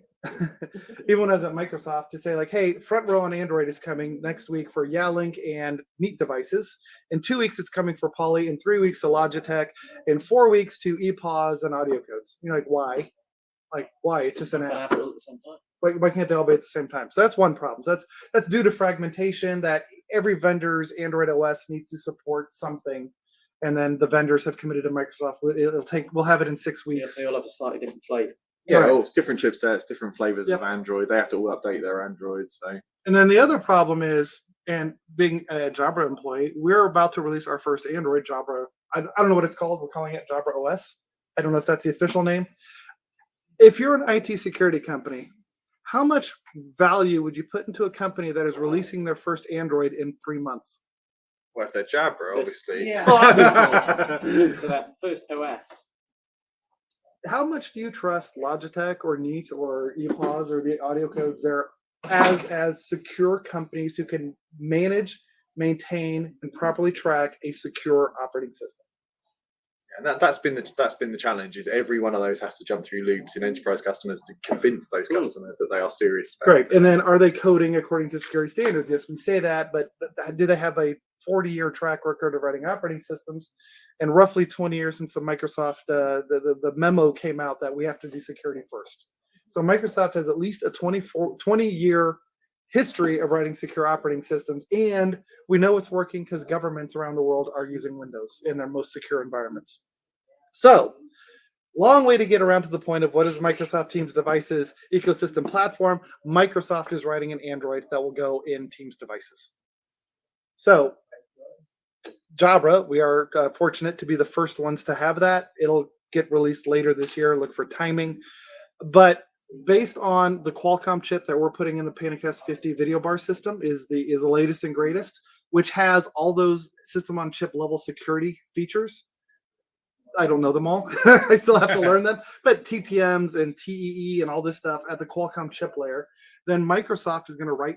even when I was at Microsoft, to say like, hey, front row on Android is coming next week for Link and Neat devices. In 2 weeks, it's coming for Poly. In 3 weeks to Logitech. In 4 weeks to ePause and audio codes. You're like, why? Like, why? It's just an app. Why can't they all be at the same time? So that's one problem. So that's due to fragmentation, that every vendor's Android OS needs to support something. And then the vendors have committed to Microsoft. We'll have it in 6 weeks. Yes, they all have a slightly different flavor. Yeah, Right. well, it's different chipsets, different flavors Yep. of Android. They have to all update their Android. So And then the other problem is, and being a Jabra employee, we're about to release our first Android Jabra. I don't know what it's called. We're calling it Jabra OS. I don't know if that's the official name. If you're an IT security company, how much value would you put into a company that is releasing their first Android in 3 months? well, if they're Jabra, obviously. Yeah. So that first OS. How much do you trust Logitech or Neat or ePause or the audio codes there as secure companies who can manage, maintain, and properly track a secure operating system? And that's been the challenge. Is every one of those has to jump through loops in enterprise customers to convince those customers that they are serious about Great. it. And then are they coding according to security standards? Yes, we say that, but do they have a 40-year track record of writing operating systems? And roughly 20 years since the Microsoft, the memo came out that we have to do security first. So Microsoft has at least a 20-year history of writing secure operating systems. And we know it's working because governments around the world are using Windows in their most secure environments. So long way to get around to the point of what is Microsoft Teams devices ecosystem platform. Microsoft is writing an Android that will go in Teams devices. So Jabra, we are fortunate to be the first ones to have that. It'll get released later this year. Look for timing. But based on the Qualcomm chip that we're putting in the Panicast 50 video bar system is the latest and greatest, which has all those system on chip level security features. I don't know them all. I still have to learn them. But TPMs and TEE and all this stuff at the Qualcomm chip layer, then Microsoft is going to write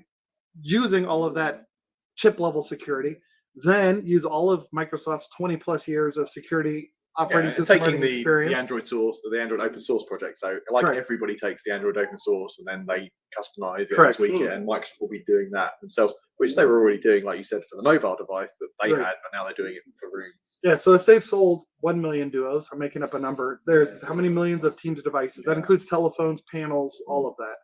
using all of that chip level security, then use all of Microsoft's 20 plus years of security operating system taking writing experience. the Android source, the Android open source project. So like Correct. everybody takes the Android open source and then they customize it Correct. and tweak it, and Microsoft will be doing that themselves, which they were already doing, like you said, for the mobile device that they Right. had, but now they're doing it for rooms. Yeah, so if they've sold 1 million Duos, I'm making up a number, there's how many millions of Teams devices? That includes telephones, panels, all of that.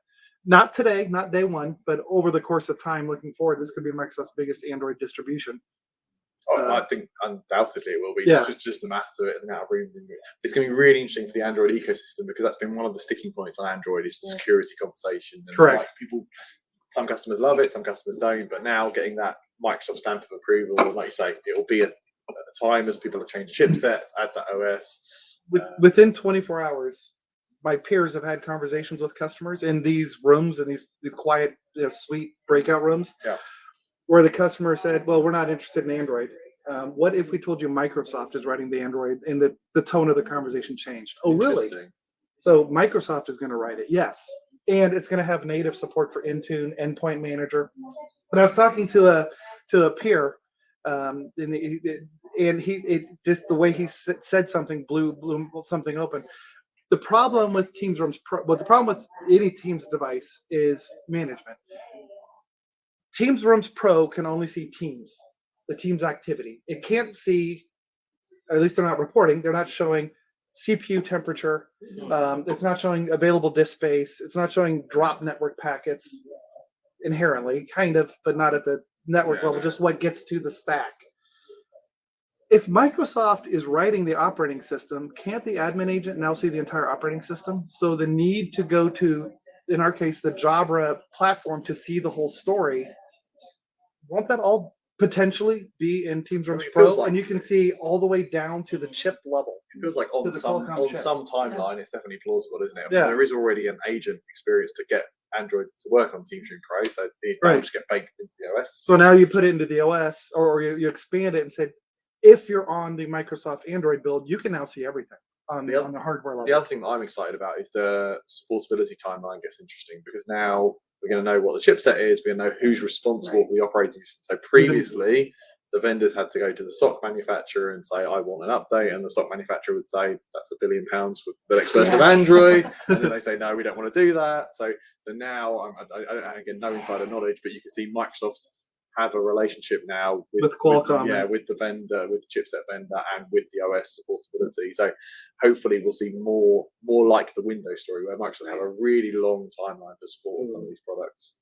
Not today, not day one, but over the course of time, looking forward, this could be Microsoft's biggest Android distribution. I think undoubtedly it will be. Yeah. Just the maths of it and the amount of rooms. It's going to be really interesting for the Android ecosystem because that's been one of the sticking points on Android is the security conversation. And Correct. Like people, some customers love it, some customers don't. But now getting that Microsoft stamp of approval, like you say, it will be at the time as people have changed chipsets, add that OS. Within 24 hours, my peers have had conversations with customers in these rooms, in these quiet, sweet breakout rooms, where the customer said, well, we're not interested in Android. What if we told you Microsoft is writing the Android, and the tone of the conversation changed? Oh, really? Interesting. So Microsoft is going to write it, yes. And it's going to have native support for Intune, Endpoint Manager. But I was talking to a peer, and just the way he said something blew something open. The problem with Teams Rooms Pro, the problem with any Teams device is management. Teams Rooms Pro can only see Teams, the Teams activity. It can't see, or at least they're not reporting, they're not showing CPU temperature. It's not showing available disk space. It's not showing drop network packets inherently, kind of, but not at the network level, just what gets to the stack. If Microsoft is writing the operating system, can't the admin agent now see the entire operating system? So the need to go to, in our case, the Jabra platform to see the whole story, won't that all potentially be in Teams Rooms Pro? Like, and you can see all the way down to the chip level. It feels like To on the some Qualcomm chip. timeline, it's definitely plausible, isn't it? I mean, Yeah. there is already an agent experience to get Android to work on Teams Room Pro, so the advantage get baked into the OS. So now you put it into the OS, or you expand it and say, if you're on the Microsoft Android build, you can now see everything on the hardware level. The other thing that I'm excited about is the supportability timeline gets interesting because now We're going to know what the chipset is. We're going to know who's responsible for the operating system. So previously, the vendors had to go to the stock manufacturer and say, I want an update. And the stock manufacturer would say, that's £1 billion for the next version of Android. And then they say, no, we don't want to do that. So now, again, no insider knowledge, but you can see Microsoft have a relationship now with Qualcomm. With the vendor, with the chipset vendor, and with the OS supportability. So hopefully we'll see more like the Windows story, where Microsoft have a really long timeline for support on some of these products.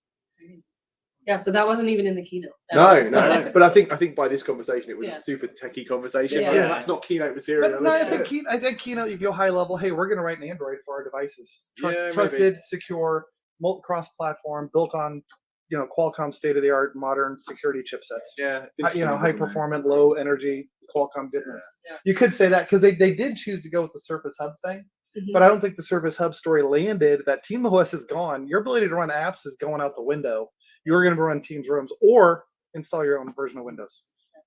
Yeah, so that wasn't even in the keynote. No. But I think by this conversation, it was a super techie conversation. Yeah. Like, that's not keynote material. But no, I think keynote, you go high level. Hey, we're going to write an Android for our devices. Trusted, secure, cross-platform, built on Qualcomm state-of-the-art modern security chipsets. Yeah, high performant, low energy Qualcomm goodness. Yeah. You could say that because they did choose to go with the Surface Hub thing, but I don't think the Surface Hub story landed. That TeamOS is gone. Your ability to run apps is going out the window. You're going to run Teams rooms or install your own version of Windows.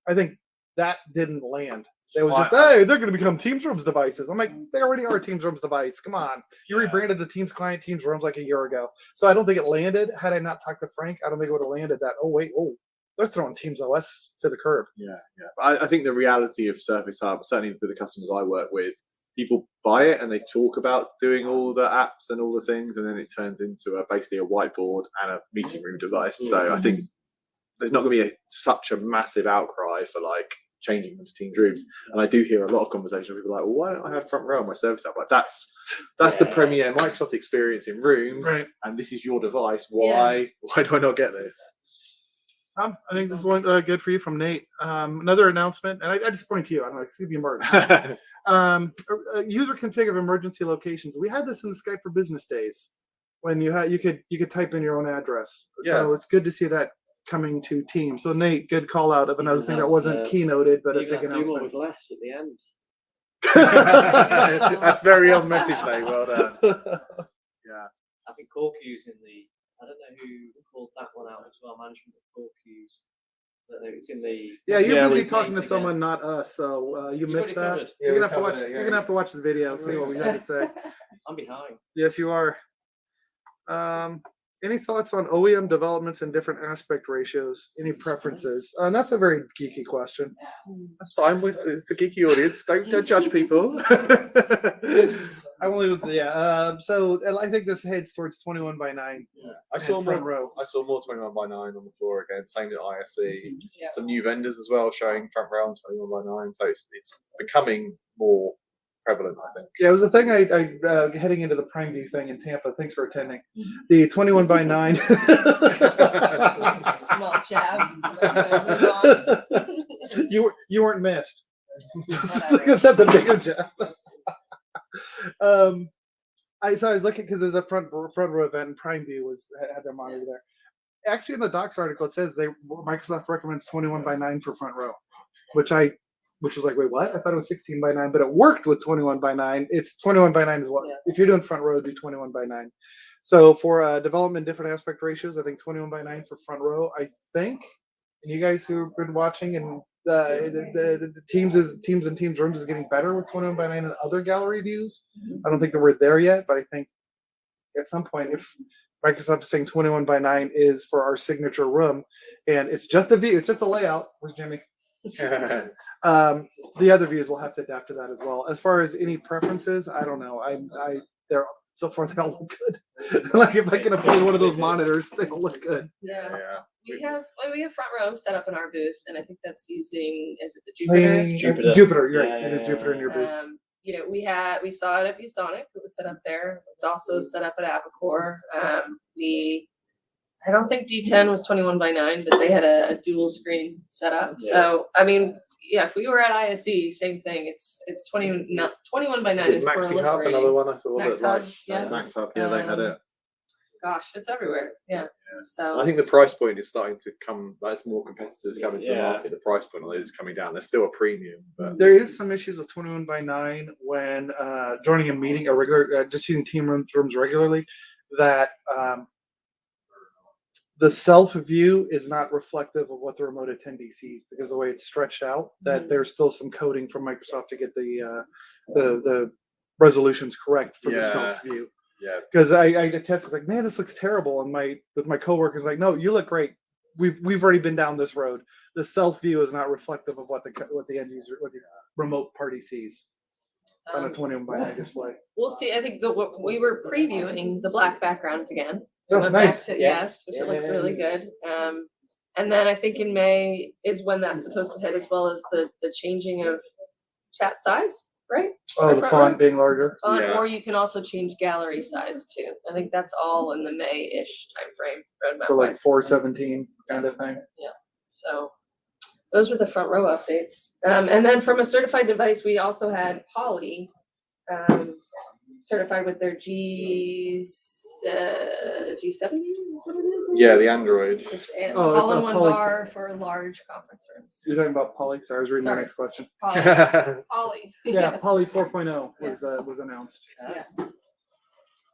I think that didn't land. It was hey, they're going to become Teams Rooms devices. I'm like, they already are a Teams Rooms device. Come on. You rebranded the Teams client Teams Rooms like a year ago. So I don't think it landed. Had I not talked to Frank, I don't think it would have landed that. They're throwing Teams OS to the curb. Yeah. I think the reality of Surface Hub, certainly with the customers I work with, people buy it and they talk about doing all the apps and all the things, and then it turns into basically a whiteboard and a meeting room device. So I think there's not going to be such a massive outcry for changing them to Teams Rooms. And I do hear a lot of conversations with people like, well, why don't I have Front Row on my Surface Hub? Like that's the premier Microsoft experience in rooms, right? And this is your device. Why do I not get this? I think this is one good for you from Nate. Another announcement, and I just point to you. I don't know, excuse me, Martin. User config of emergency locations. We had this in the Skype for Business days when you could type in your own address. So it's good to see that coming to Teams. So Nate, good call out of another thing that wasn't keynoted, but a big announcement. Do more with less at the end. That's very on message, Nate. Well done. Yeah. I think core queues I don't know who called that one out as well. Management of core queues. It's in the. Yeah, you're busy talking to someone, not us. So you missed that. You're gonna have to watch. You're gonna have to watch the video and see what we have to say. I'm behind. Yes, you are. Any thoughts on OEM developments and different aspect ratios? Any preferences? That's a very geeky question. That's fine. It's a geeky audience. Don't judge people. I won't. So I think this heads towards 21 by 9. Yeah. I saw more 21 by 9 on the floor again. Same at ISE. Some new vendors as well showing Front Row on 21 by 9. So it's becoming more prevalent, I think. Yeah, it was a thing I heading into the Prime View thing in Tampa. Thanks for attending. The 21 by 9. Small jab. You weren't missed. That's a bigger jab. I was looking because there's a front row event and Prime View had their monitor there. Actually, in the Docs article, it says Microsoft recommends 21 by 9 for front row, which was like, wait, what? I thought it was 16 by 9, but it worked with 21 by 9. It's 21 by 9 as well. Yeah. If you're doing front row, do 21 by 9. So for development, different aspect ratios, I think 21 by 9 for front row. I think, and you guys who've been watching, and the Teams and Teams Rooms is getting better with 21 by 9 and other gallery views. I don't think that we're there yet, but I think at some point, if Microsoft is saying 21 by 9 is for our signature room, and it's just a view, it's just a layout. Where's Jimmy? The other views will have to adapt to that as well. As far as any preferences, I don't know. They're so far they all look good. Like if I can afford one of those monitors, they all look good. Yeah. We have front row set up in our booth, and I think that's using the Jupiter. Jupiter, you're right. It is Jupiter in your booth. We saw it at ViewSonic. It was set up there. It's also set up at Avocor. I don't think D10 was 21 by 9, but they had a dual screen set up. Yeah. So I mean, if we were at ISE, same thing. It's 21 by 9 is Maxi Hub, another one I saw. Max Hub, Max Hub, they had it. Gosh, it's everywhere. Yeah. So I think the price point is starting to come. As more competitors coming to the market, the price point on it is coming down. There's still a premium, but there is some issues with 21 by 9 when joining a meeting, a regular, just using Team Rooms regularly. That the self view is not reflective of what the remote attendee sees because the way it's stretched out. That there's still some coding from Microsoft to get the resolutions correct for the self view. Yeah. Because I tested like, man, this looks terrible, and with my coworkers like, no, you look great. We've already been down this road. The self view is not reflective of what the end user, what the remote party sees on a 21 by 9 display. We'll see. I think we were previewing the black backgrounds again. Oh, Went nice. back to, yes, which it looks really good. And then I think in May is when that's supposed to hit, as well as the changing of chat size, right? Oh, the font being larger. Font, Yeah. or you can also change gallery size too. I think that's all in the May-ish timeframe. roadmap So like wise. 417 kind of thing. So those were the front row updates. And then from a certified device, we also had Poly certified with their G70 is what it is? Yeah, the Android. It's Oh, all in it's one Poly. bar for large conference rooms. You're talking about Poly? Sorry, I was reading Sorry. the next question. Poly. Yeah, Yes. Poly 4.0 was announced, Yeah.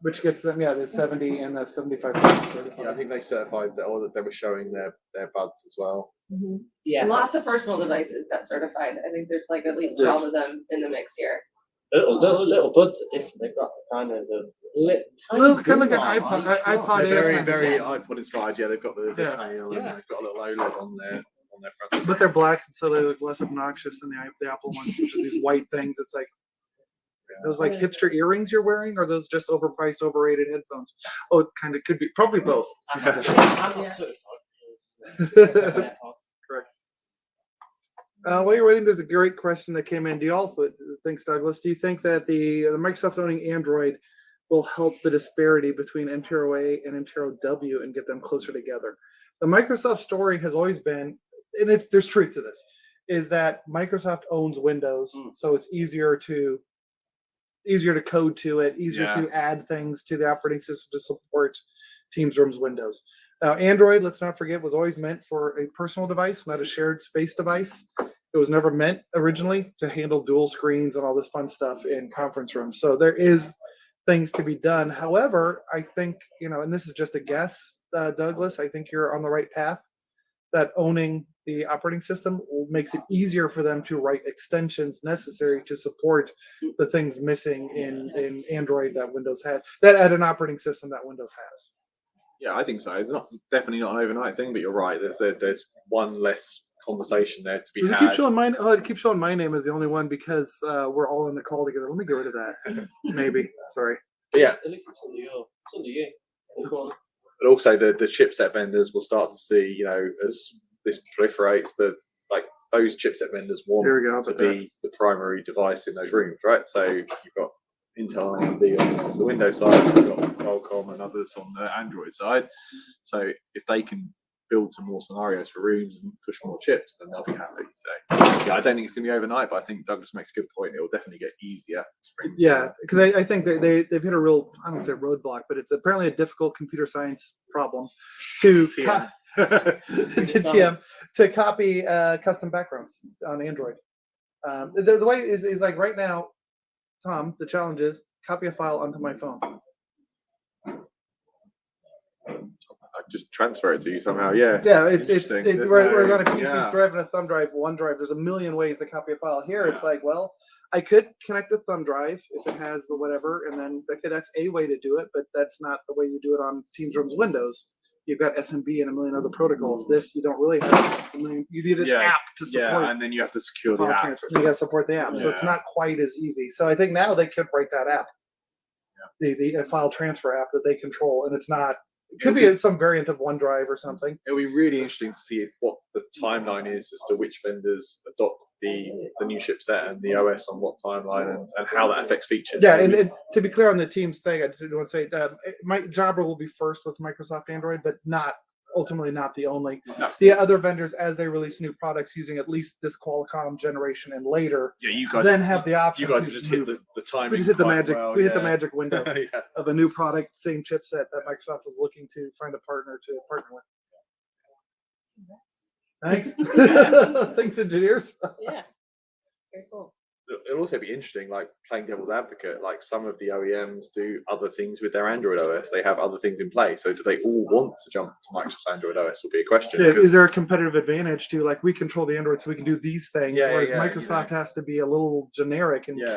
which gets them, the 70 and the 75 certified. Yeah, I think they certified that, or that they were showing their buds as well. Mhm. Yeah. Lots of personal devices got certified. I think there's like at least 12 of them in the mix here. Little buds are different. They've got kind of the Little- kind of like an iPod They're Air very, kind of very thing. iPod inspired. Yeah, they've got the Yeah. tail Yeah. and they've got a little OLED on their front. But they're black, so they look less obnoxious than the Apple ones, which are these white things. It's like those like hipster earrings you're wearing, or those just overpriced, overrated headphones. Oh, it kind of could be, probably both. I'm not Yeah. certified. Correct. While you're waiting, there's a great question that came in. Thanks, Douglas. Do you think that the Microsoft owning Android will help the disparity between MTRO A and MTRO W and get them closer together? The Microsoft story has always been, and there's truth to this, is that Microsoft owns Windows, so it's easier to code to it, easier to add things to the operating system to support Teams, Rooms, Windows. Now, Android, let's not forget, was always meant for a personal device, not a shared space device. It was never meant originally to handle dual screens and all this fun stuff in conference rooms. So there is things to be done. However, I think, and this is just a guess, Douglas, I think you're on the right path, that owning the operating system makes it easier for them to write extensions necessary to support the things missing in Android that Windows has, that at an operating system that Windows has. Yeah, I think so. It's definitely not an overnight thing, but you're right. There's one less conversation there to be Does it had. keep showing mine? Oh, it keeps showing my name as the only one because we're all in the call together. Let me get rid of that. Maybe. Sorry. But yeah, At least it's under you. Cool. but also the chipset vendors will start to see, as this proliferates, those chipset vendors want Here we go. to be the primary device in those rooms, right? So you've got Intel and AMD on the Windows side, you've got Qualcomm and others on the Android side. So if they can build some more scenarios for rooms and push more chips, then they'll be happy. So yeah, I don't think it's going to be overnight, but I think Douglas makes a good point. It will definitely get easier. Yeah, because I think they've hit a real, I don't want to say roadblock, but it's apparently a difficult computer science problem to TM. to copy custom backgrounds on Android. The way is like right now, Tom, the challenge is copy a file onto my phone. I just transfer it to you somehow. Yeah. Yeah, it's Interesting. There's whereas no- on a PC yeah. drive and a thumb drive, OneDrive, there's a million ways to copy a file. Here, it's like, well, I could connect the thumb drive if it has the whatever, and then that's a way to do it, but that's not the way you do it on Teams, Rooms, Windows. You've got SMB and a million other protocols. This you don't really have. You need an Yeah, app to support. Yeah, and then you have to secure the file app. transfer. You got to support the app, so it's Yeah. not quite as easy. So I think now they could write that app, the file transfer app that they control, and it's not. It could be some variant of OneDrive or something. It'll be really interesting to see what the timeline is as to which vendors adopt the new chipset and the OS on what timeline and how that affects features. Yeah, So and to be clear on the Teams thing, I just want to say Jabra will be first with Microsoft Android, but ultimately not the only. No. The other vendors, as they release new products using at least this Qualcomm generation and later, Yeah, you guys then have the option. You guys to just hit move. the timing. We just hit the quite magic. well, we hit the yeah. magic window Yeah. of a new product, same chipset that Microsoft was looking to find a partner to partner with. Thanks. Thanks, engineers. Yeah. Very cool. it'll also be interesting, like playing devil's advocate. Like some of the OEMs do other things with their Android OS. They have other things in place. So do they all want to jump to Microsoft's Android OS? Will be a question. Yeah, is there a competitive advantage to like we control the Android so we can do these things, Yeah, whereas yeah, Microsoft has to be a little generic and Yeah.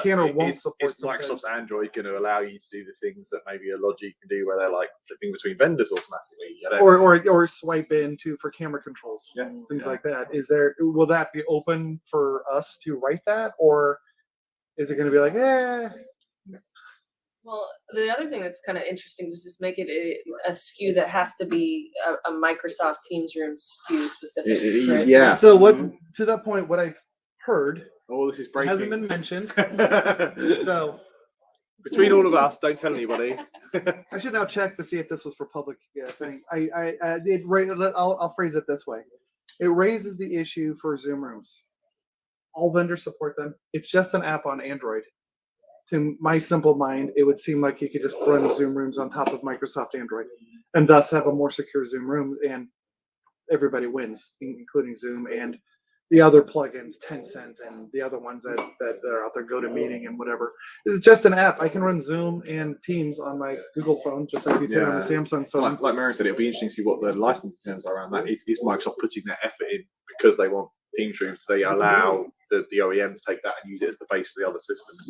can or won't Is support some Microsoft's things. Android going to allow you to do the things that maybe a Logic can do, where they're like flipping between vendors automatically? I don't know. Or swipe into for camera controls, Yeah, things yeah. like that. Will that be open for us to write that, or is it going to be like, Well, the other thing that's kind of interesting is just make it a SKU that has to be a Microsoft Teams Room SKU specific. Right? Yeah. So what to that point, what I've heard Oh, this is hasn't breaking. been mentioned. So Between all of us, don't tell anybody. I should now check to see if this was for public thing. I'll phrase it this way: it raises the issue for Zoom rooms. All vendors support them. It's just an app on Android. To my simple mind, it would seem like you could just run Zoom rooms on top of Microsoft Android, and thus have a more secure Zoom room, and everybody wins, including Zoom and the other plugins, Tencent, and the other ones that are out there, GoToMeeting and whatever. This is just an app. I can run Zoom and Teams on my Google phone, just like you can on the Samsung phone. Like Mehryn said, it'll be interesting to see what the licensing terms are around that. Is Microsoft putting that effort in because they want Teams Rooms? They allow the OEMs to take that and use it as the base for the other systems.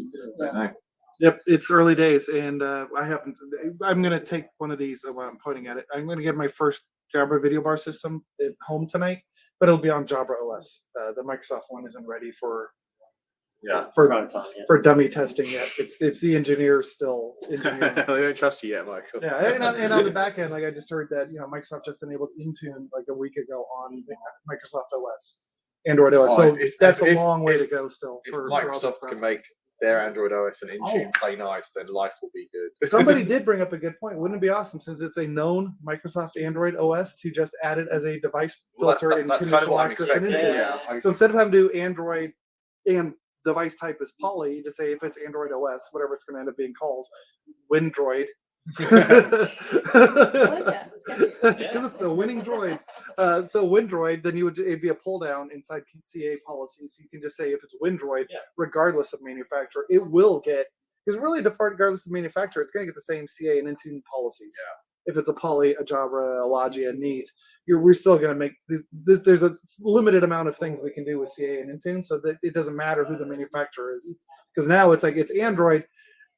I don't know. Yep, it's early days, and I'm going to take one of these while I'm pointing at it. I'm going to get my first Jabra video bar system at home tonight, but it'll be on Jabra OS. The Microsoft one isn't ready for dummy testing yet. It's the engineers still engineering. They don't trust you yet, Michael. Yeah, and on the back end, like I just heard that Microsoft just enabled Intune like a week ago on Microsoft OS, Android OS. So that's a long way to go still. If For all this Microsoft stuff. can make their Android OS and Intune play nice, then life will be good. Somebody did bring up a good point. Wouldn't it be awesome, since it's a known Microsoft Android OS, to just add it as a device filter and that's kind of conditional what I'm access and expecting. Intune? Yeah. So instead of having to do Android and device type is Poly, you just say if it's Android OS, whatever it's going to end up being called, Windroid. I like that. It's catchy. Because it's the winning droid. So Windroid, then it'd be a pull down inside CA policy. So you can just say if it's Windroid, regardless of manufacturer, it will get, because really regardless of manufacturer, it's going to get the same CA and Intune policies. Yeah. If it's a Poly, a Jabra, a Logia, a Neat, we're still going to make there's a limited amount of things we can do with CA and Intune, so that it doesn't matter who the manufacturer is. Because now it's like it's Android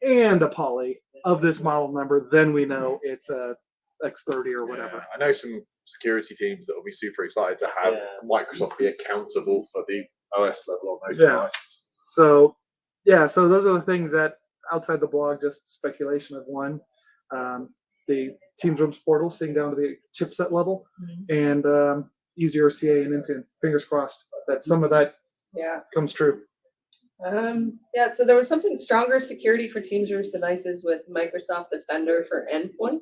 and a Poly of this model number, then we know it's a X30 or whatever. I know some security teams that will be super excited to have Microsoft be accountable for the OS level on those devices. So those are the things that outside the blog, just speculation of one. The Teams Rooms portal seeing down to the chipset level, and easier CA and Intune. Fingers crossed that some of that comes true. So there was something stronger security for Teams Rooms devices with Microsoft Defender for endpoints.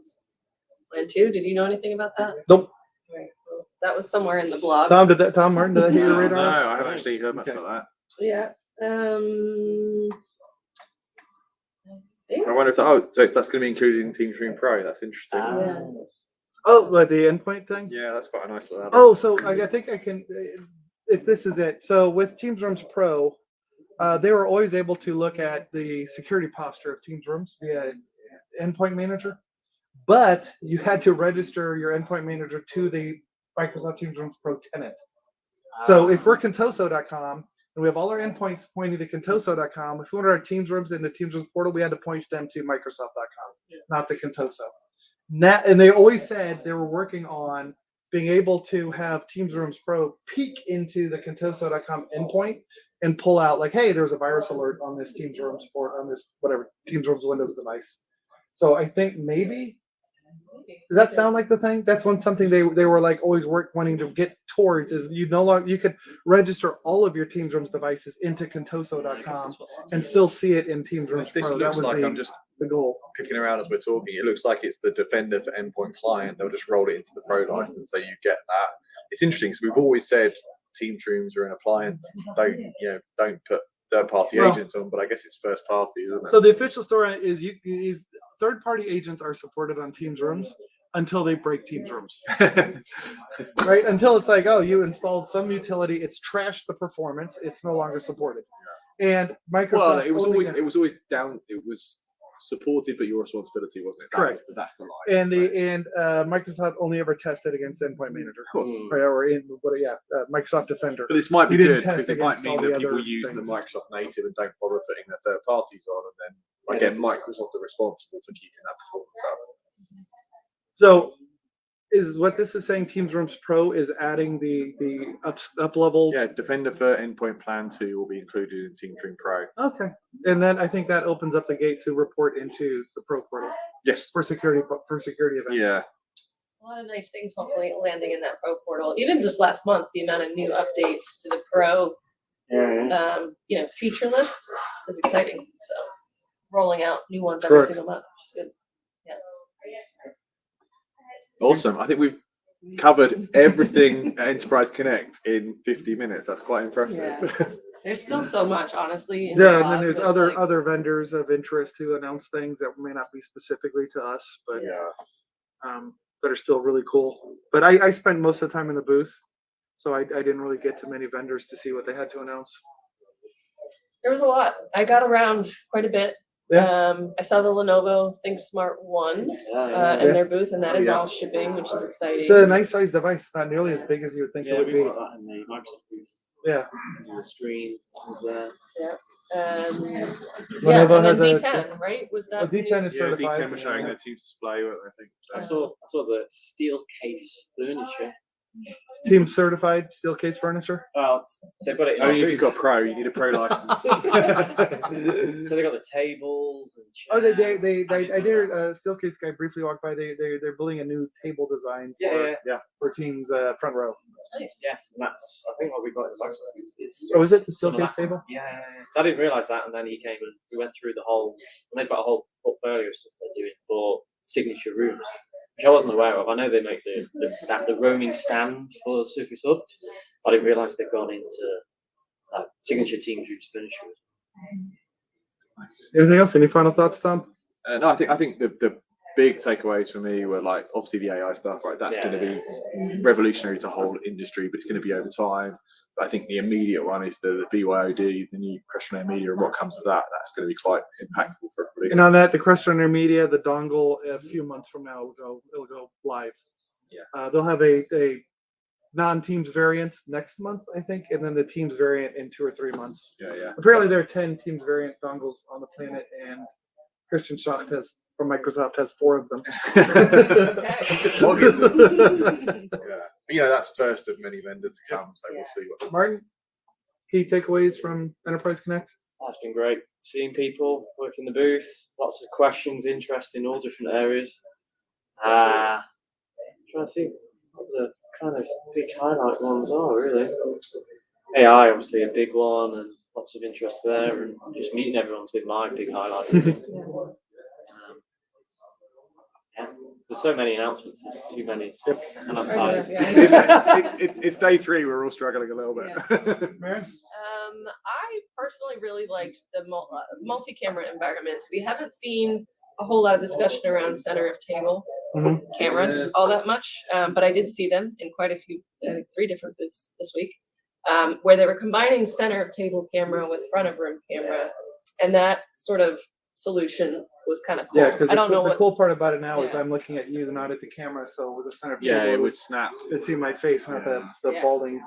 Plan 2, did you know anything about that? Nope. Right. Well, that was somewhere in the blog. Tom Martin, did that hit your radar? No, I haven't actually heard much about that. Yeah. I wonder if that's going to be included in Teams Room Pro. That's interesting. Oh, like the endpoint thing? Yeah, that's quite a nice little add-on. Oh, so I think I can, if this is it. So with Teams Rooms Pro, they were always able to look at the security posture of Teams Rooms via Endpoint Manager, but you had to register your Endpoint Manager to the Microsoft Teams Rooms Pro tenant. So if we're Contoso.com and we have all our endpoints pointing to Contoso.com, if we wanted our Teams Rooms in the Teams Rooms portal, we had to point them to Microsoft.com, not to Contoso. And they always said they were working on being able to have Teams Rooms Pro peek into the Contoso.com endpoint and pull out like, hey, there's a virus alert on this Teams Rooms port on this whatever Teams Rooms Windows device. So I think maybe, does that sound like the thing? That's something they were like always wanting to get towards, is you could register all of your Teams Rooms devices into Contoso.com and still see it in Teams Rooms This Pro. looks That was like I'm just the goal. clicking around as we're talking. It looks like it's the Defender for Endpoint Client. They'll just roll it into the Pro license, so you get that. It's interesting because we've always said Teams Rooms are an appliance. Don't put third-party agents on, but I guess it's first party, isn't it? So the official story is third-party agents are supported on Teams Rooms until they break Teams Rooms, right? Until it's like, oh, you installed some utility, it's trashed the performance, it's no longer supported. And Microsoft. Well, it was only- always down. It was supported, but your responsibility, wasn't it? Correct. That's the line. And Microsoft only ever tested against Endpoint Manager. Of course. Right, or Microsoft Defender. But this might be You didn't good test because it might against mean all the that people other use things. the Microsoft native and don't bother putting their third parties on, and then again, Microsoft are responsible for keeping that performance up. So, is what this is saying? Teams Rooms Pro is adding the up leveled. Yeah, Defender for Endpoint Plan 2 will be included in Teams Room Pro. Okay, and then I think that opens up the gate to report into the Pro portal Yes. for security events. Yeah. A lot of nice things hopefully landing in that Pro portal. Even just last month, the amount of new updates to the Pro, feature list is exciting. So rolling out new ones every Correct. single month, which is good. Awesome. I think we've covered everything at Enterprise Connect in 50 minutes. That's quite impressive. Yeah. There's still so much, honestly. in Yeah, the and then blog, there's but it's like- other vendors of interest who announce things that may not be specifically to us, but that are still really cool. But I spent most of the time in the booth, so I didn't really get to many vendors to see what they had to announce. There was a lot. I got around quite a bit. Yeah. I saw the Lenovo ThinkSmart 1 in Yes. their booth, and that Oh, is yeah. all shipping, which is exciting. It's a nice sized device, not nearly as big as you would think Yeah, it would we be. got that in the Microsoft booth. Yeah. The stream was there. Lenovo and then has a- D10, right? Was that D10 is Yeah, certified. D10 was showing their team display, I think. I saw the steel case furniture. Team certified steel case furniture. Well, they've got it. in Only our if you've booth. got Pro, you need a Pro license. So they got the tables and Oh, chairs. I did. Steel case guy briefly walked by. They're building a new table design for teams front row. nice? Yes, and that's I think what we got in the Microsoft booth is. Oh, is it the steel some of case that. table? Yeah. So I didn't realise that, and then he came and we went through the whole. And they've got a whole portfolio of stuff they're doing for signature rooms, which I wasn't aware of. I know they make the roaming stand for Surface Hub. I didn't realise they've gone into signature team rooms furniture. Anything else? Any final thoughts, Tom? No, I think the big takeaways for me were like obviously the AI stuff, right? That's going to be revolutionary to the whole industry, but it's going to be over time. But I think the immediate one is the BYOD, the new questionnaire media, and what comes of that. That's going to be quite impactful for everybody. And on that, the questionnaire media, the dongle, a few months from now it'll go live. Yeah. They'll have a non-teams variant next month, I think, and then the teams variant in 2 or 3 months. Yeah. Apparently, there are 10 teams variant dongles on the planet, and Christian Schacht from Microsoft has 4 of them. Just log in. Yeah. That's first of many vendors to come, so we'll see what. Martin, key takeaways from Enterprise Connect? That's been great. Seeing people work in the booth, lots of questions, interest in all different areas. Trying to think what the kind of big highlight ones are, really. AI, obviously, a big one, and lots of interest there, and just meeting everyone's been my big highlight. There's so many announcements, there's too many, and I'm tired. It's day 3. We're all struggling a little bit. Mehryn? I personally really liked the multi-camera environments. We haven't seen a whole lot of discussion around center of table cameras all that much, but I did see them in quite a few, I think 3 different booths this week, where they were combining center of table camera with front of room camera, and that sort of solution was kind of cool. Yeah, because I don't know the what. cool part about it now is Yeah. I'm looking at you, not at the camera, so with the center of Yeah, table, it would snap. it'd see my face, not the Yeah. balding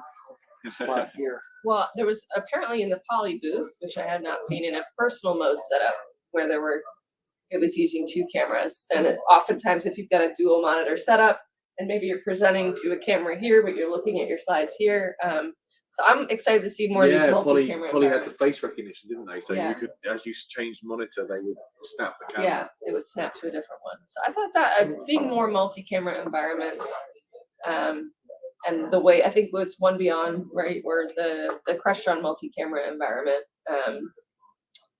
spot here. Well, there was apparently in the Poly booth, which I had not seen in a personal mode setup, where it was using 2 cameras. And oftentimes, if you've got a dual monitor setup, and maybe you're presenting to a camera here, but you're looking at your slides here. So I'm excited to see more of these multi-camera Poly had the environments. face recognition, didn't they? So Yeah. you could, as you changed monitor, they would snap the camera. Yeah, it would snap to a different one. So I thought that seeing more multi-camera environments, and the way I think it's One Beyond, right, where the Crestron multi-camera environment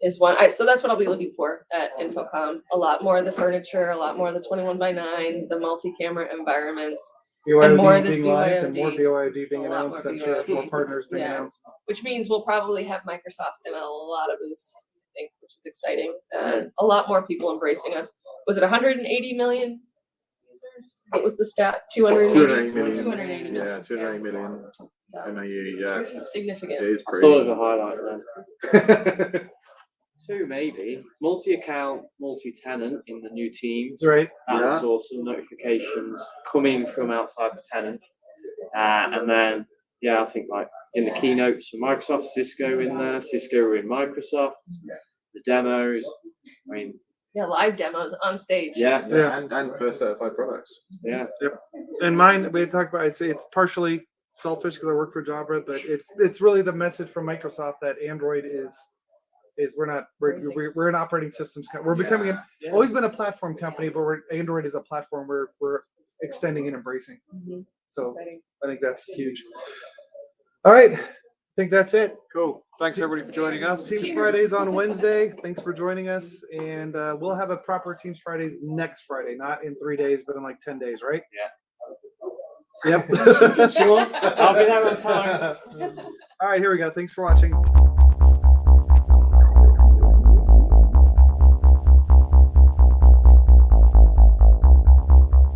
is one. So that's what I'll be looking for at InfoComm. A lot more of the furniture, a lot more of the 21x9, the multi-camera environments, BYOD more of this being live and more BYOD. BYOD being A lot announced. more I'm sure more BYOD. partners being Yeah. announced. which means we'll probably have Microsoft in a lot of booths, I think, which is exciting. A lot more people embracing us. Was it 180 million users? What was the stat? 280 280 million. 280 million. Yeah, 280 million. So So MAU, yeah. It significant. is I thought of pretty. a highlight then. Two maybe. Multi-account, multi-tenant in the new teams. Right. That Yeah. was also notifications coming from outside the tenant. And then, yeah, I think like in the keynotes for Microsoft, Cisco in there, Cisco in Microsoft, the demos. I mean, Yeah, live demos on stage. yeah, Yeah. And for certified products. yeah. And mine, we talked about. I'd say it's partially selfish because I work for Jabra, but it's really the message from Microsoft that Android is we're an operating systems company. We're becoming Yeah. always been a platform company, but Android is a platform we're extending and embracing. Mhm. So Exciting. I think that's huge. All right, I think that's it. Cool. Thanks everybody for joining us. Teams Fridays on Wednesday. Thanks for joining us, and we'll have a proper Teams Fridays next Friday, not in 3 days, but in like 10 days, right? Yeah. Yep. Sure. I'll be there on time. All right, here we go. Thanks for watching.